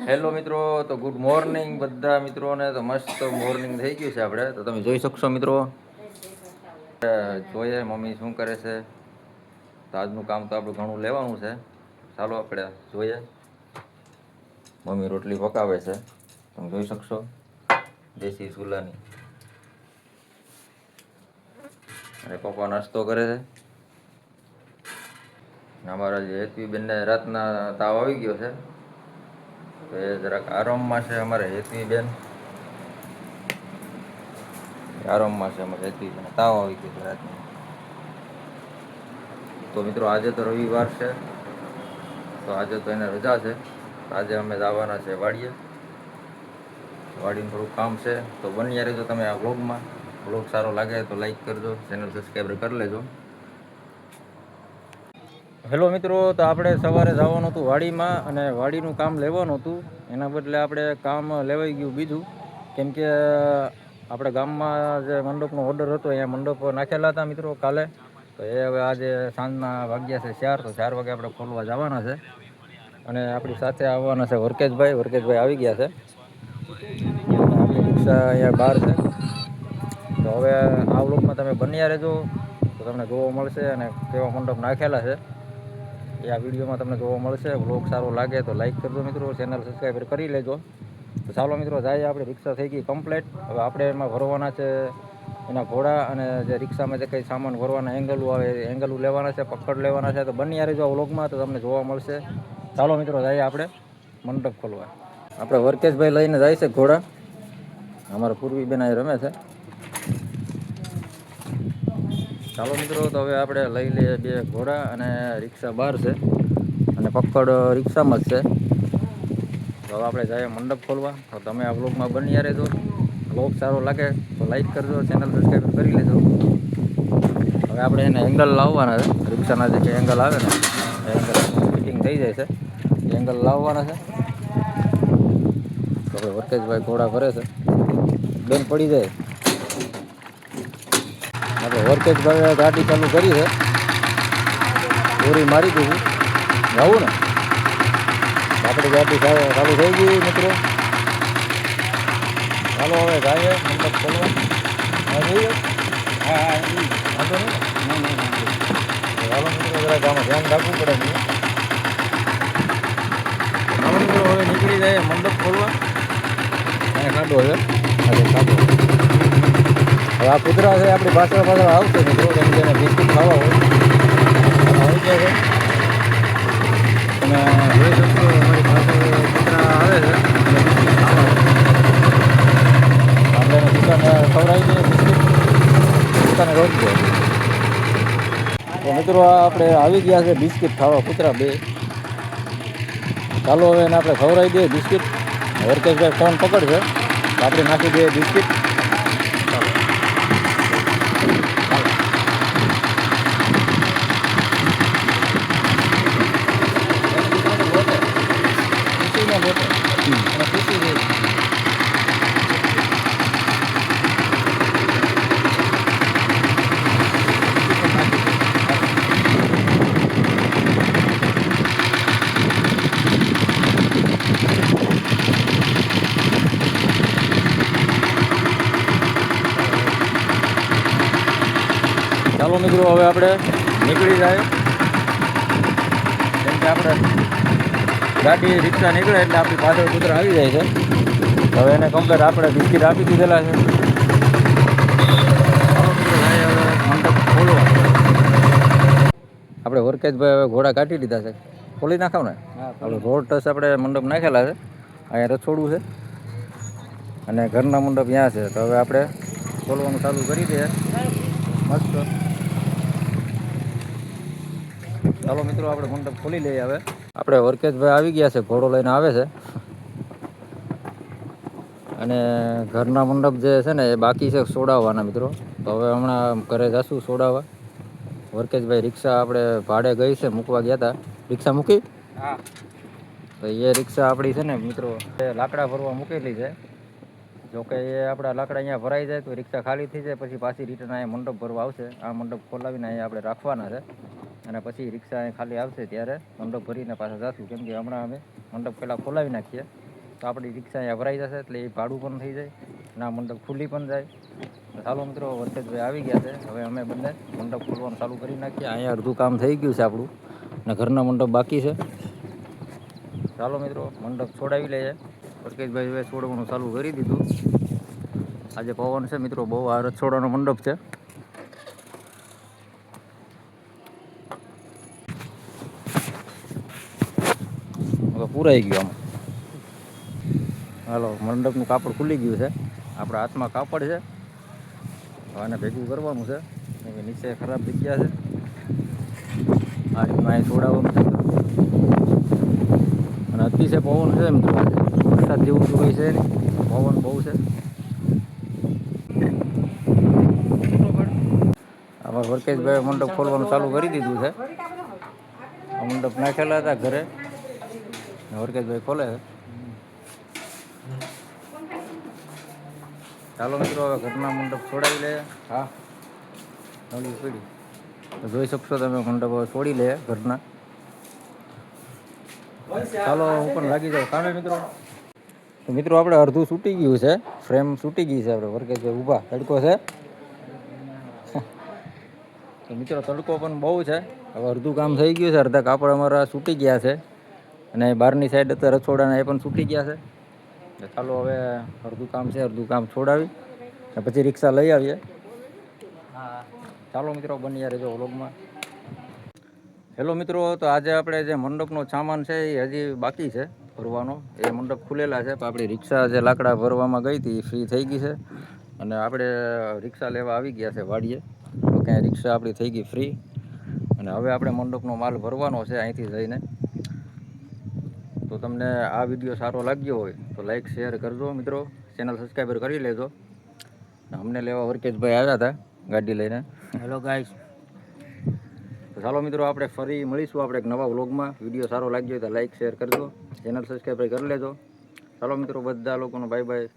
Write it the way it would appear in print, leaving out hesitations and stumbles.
Hello મિત્રો, તો good morning બધા મિત્રોને. તો મસ્ત મોર્નિંગ થઈ ગયું છે આપણે, તો તમે જોઈ શકશો મિત્રો. જોઈએ મમ્મી શું કરે છે. તો આજનું કામ તો આપણું ઘણું લેવાનું છે. ચાલો આપણે જોઈએ. મમ્મી રોટલી પકાવે છે, તમે જોઈ શકશો. દેશી ચૂલાની. અને પપ્પા નાસ્તો કરે છે. અમારા જે હેતવી બેનને રાતના તાવ આવી ગયો છે. તો એ જરાક આરામમાં છે અમારે હેતવી બેન. આરામમાં છે અમારે હેતવી બેન, તાવ આવી ગયો છે રાતના. તો મિત્રો આજે તો રવિવાર છે, તો આજે તો એને રજા છે. આજે અમે જવાના છે વાડીએ. વાડીનું થોડુંક કામ છે, તો બન્યા રહેજો તમે આ વ્લોગમાં. વ્લોગ સારો લાગે તો લાઈક કરજો, ચેનલ સબસ્ક્રાઈબર કરી લેજો. હેલો મિત્રો, તો આપણે સવારે જવાનું હતું વાડીમાં, અને વાડીનું કામ લેવાનું હતું. એના બદલે આપણે કામ લેવાઈ ગયું બીજું, કેમ કે આપણે ગામમાં જે મંડપનો ઓર્ડર હતો અહીંયા મંડપ નાખેલા હતા મિત્રો કાલે. તો એ હવે આજે સાંજના વાગ્યા છે 4, તો 4 વાગે આપણે ખોલવા જવાના છે. અને આપણી સાથે આવવાના છે વર્કેશભાઈ આવી ગયા છે. આપણી રિક્ષા અહીંયા બહાર છે. તો હવે આ વ્લોગમાં તમે બન્યા રહેજો, તો તમને જોવા મળશે અને કેવા મંડપ નાખેલા છે એ આ વિડીયોમાં તમને જોવા મળશે. વ્લોગ સારો લાગે તો લાઈક કરજો મિત્રો, ચેનલ સબસ્ક્રાઈબર કરી લેજો. તો ચાલો મિત્રો જાય, આપણી રિક્ષા થઈ ગઈ કમ્પ્લીટ. હવે આપણે એમાં ભરવાના છે એના ઘોડા, અને જે રિક્ષામાં જે કંઈ સામાન ભરવાના એંગલું આવે એ એંગલું લેવાના છે, પકડ લેવાના છે. તો બન્યા રહેજો આ વ્લોગમાં, તો તમને જોવા મળશે. ચાલો મિત્રો જઈએ આપણે મંડપ ખોલવા. આપણે વર્કેશભાઈ લઈને જાય છે ઘોડા. અમારા પૂર્વી બેન અહીં રમે છે. ચાલો મિત્રો, તો હવે આપણે લઈ લઈએ 2 ઘોડા, અને રિક્ષા બહાર છે અને પકડ રિક્ષામાં જ છે. તો હવે આપણે જઈએ મંડપ ખોલવા. તો તમે આ વ્લોગમાં બન્યા રહેજો. વ્લોગ સારો લાગે તો લાઈક કરજો, ચેનલ સબસ્ક્રાઈબ કરી લેજો. હવે આપણે એને એંગલ લાવવાના છે, રિક્ષાના જે કંઈ એંગલ આવે ને એ એંગલ ફિટિંગ થઈ જાય છે, એ એંગલ લાવવાના છે. તો આપણે વર્કેશભાઈ ઘોડા ભરે છે, બેન પડી જાય. આપણે વર્કેશભાઈ ગાડી ચાલુ કરી છે, પૂરી મારી દીધી. જવું ને આપણી ગાડી ચાલુ થઈ ગઈ મિત્રો. ચાલો હવે જાય મંડપ ખોલવા. વાંધો નહીં. ચાલો મિત્રો, જરાક આમાં ધ્યાન રાખવું પડે નહીં. ચાલો મિત્રો, હવે નીકળી જાય મંડપ ખોલવા. અહીંયા ખાડો છે, ખાડો. હવે આ કૂતરા છે આપણી પાછળ આવશે મિત્રો, કેમ કે એને બિસ્કિટ ખાવા હોય આવી ગયા છે. તમે જોઈ શકશો અમારી પાછળ કૂતરા આવે છે, આપણે એને દુકાને ખવડાવી દઈએ બિસ્કિટ, દુકાને રોજ દે. તો મિત્રો આપણે આવી ગયા છે બિસ્કિટ ખાવા, કૂતરા 2. ચાલો હવે એને આપણે ખવડાવી દઈએ બિસ્કિટ. વર્કેશભાઈ ફોન પકડશે તો આપણે નાખી દઈએ બિસ્કિટ. ચાલો મિત્રો, હવે આપણે નીકળી જાય, કેમ કે આપણે ગાડી રિક્ષા નીકળે એટલે આપણી પાછળ કૂતરા આવી જાય છે. હવે એને કમ્પ્લેટ આપણે બિસ્કિટ આપી દીધેલા છે. મંડપ ખોલવા આપણે વર્કેશભાઈ હવે ઘોડા કાઢી દીધા છે, ખોલી નાખાવ ને. આપણે રોડ ટચ આપણે મંડપ નાખેલા છે, અહીંયા રસોડું છે અને ઘરના મંડપ ત્યાં છે. તો હવે આપણે ખોલવાનું ચાલુ કરી દઈએ મસ્ત. ચાલો મિત્રો, આપણે મંડપ ખોલી લઈએ. હવે આપણે વર્કેશભાઈ આવી ગયા છે, ઘોડો લઈને આવે છે. અને ઘરના મંડપ જે છે ને એ બાકી છે સોડાવવાના મિત્રો. તો હવે હમણાં ઘરે જશું સોડાવવા. વર્કેશભાઈ રિક્ષા આપણે ભાડે ગઈ છે, મૂકવા ગયા હતા. રિક્ષા મૂકી? હા. તો એ રિક્ષા આપણી છે ને મિત્રો એ લાકડા ભરવા મૂકેલી છે. જોકે એ આપણા લાકડા અહીંયા ભરાઈ જાય તો રિક્ષા ખાલી થઈ જાય, પછી પાછી રિટર્ન અહીંયા મંડપ ભરવા આવશે. આ મંડપ ખોલાવીને અહીંયા આપણે રાખવાના છે, અને પછી રિક્ષા અહીં ખાલી આવશે ત્યારે મંડપ ભરીને પાછા જશું. કેમ કે હમણાં અમે મંડપ પહેલાં ખોલાવી નાખીએ તો આપણી રિક્ષા અહીંયા ભરાઈ જશે, એટલે એ ભાડું પણ થઈ જાય, ના મંડપ ખુલ્લી પણ જાય. ચાલો મિત્રો, વર્ષેશભાઈ આવી ગયા છે, હવે અમે બંને મંડપ ખોલવાનું ચાલુ કરી નાખીએ. અહીંયા અડધું કામ થઈ ગયું છે આપણું, અને ઘરના મંડપ બાકી છે. ચાલો મિત્રો, મંડપ છોડાવી લઈએ. વર્ષેશભાઈ હવે છોડવાનું ચાલુ કરી દીધું. આજે પવન છે મિત્રો બહુ, આ રસોડાનો મંડપ છે. હવે પૂરાઈ ગયું આમાં. હાલો, મંડપનું કાપડ ખુલી ગયું છે. આપણા હાથમાં કાપડ છે, આને ભેગું કરવાનું છે. નીચે ખરાબ જગ્યા છે, આ રીતમાં અહીં છોડાવવાનું છે. અને અતિશય પવન છે મિત્રો, આજે વરસાદ જેવું તો કંઈ છે નહીં, પવન બહુ છે. આમાં વર્ષેશભાઈ મંડપ ખોલવાનું ચાલુ કરી દીધું છે. આ મંડપ નાખેલા હતા ઘરે, વર્ષેશભાઈ ખોલે છે. ચાલો મિત્રો, હવે ઘરના મંડપ છોડાવી લે. હા, નળી પડી તો જોઈ શકશો તમે, મંડપ છોડી લે ઘરના. ચાલો, હું પણ લાગી જાઉં કામે મિત્રો. તો મિત્રો આપણે અડધું છૂટી ગયું છે, ફ્રેમ છૂટી ગઈ છે. આપણે વર્ષેશભાઈ ઊભા, તડકો છે તો મિત્રો તડકો પણ બહુ છે. હવે અડધું કામ થઈ ગયું છે, અડધા કાપડ અમારા છૂટી ગયા છે, અને બહારની સાઈડ હતા રસોડાના એ પણ છૂટી ગયા છે. ચાલો હવે અડધું કામ છે, અડધું કામ છોડાવી અને પછી રિક્ષા લઈ આવીએ. ચાલો મિત્રો, બની રહેજો વ્લોગમાં. હેલો મિત્રો, તો આજે આપણે જે મંડપનો સામાન છે એ હજી બાકી છે ભરવાનો. એ મંડપ ખુલેલા છે, પણ આપણી રિક્ષા જે લાકડા ભરવામાં ગઈ હતી એ ફ્રી થઈ ગઈ છે, અને આપણે રિક્ષા લેવા આવી ગયા છે વાડીએ. તો ક્યાંય રિક્ષા આપણી થઈ ગઈ ફ્રી, અને હવે આપણે મંડપનો માલ ભરવાનો છે અહીંથી જઈને. તો તમને આ વિડીયો સારો લાગ્યો હોય તો લાઈક શેર કરજો મિત્રો, ચેનલ સબસ્ક્રાઈબર કરી લેજો. અમને લેવા વર્ષેશભાઈ આવ્યા હતા ગાડી લઈને. Hello guys. તો ચાલો મિત્રો, આપણે ફરી મળીશું આપણે એક નવા વ્લોગમાં. વિડીયો સારો લાગ્યો હોય તો લાઈક શેર કરજો, ચેનલ સબસ્ક્રાઈબર કરી લેજો. ચાલો મિત્રો, બધા લોકોનો બાય બાય.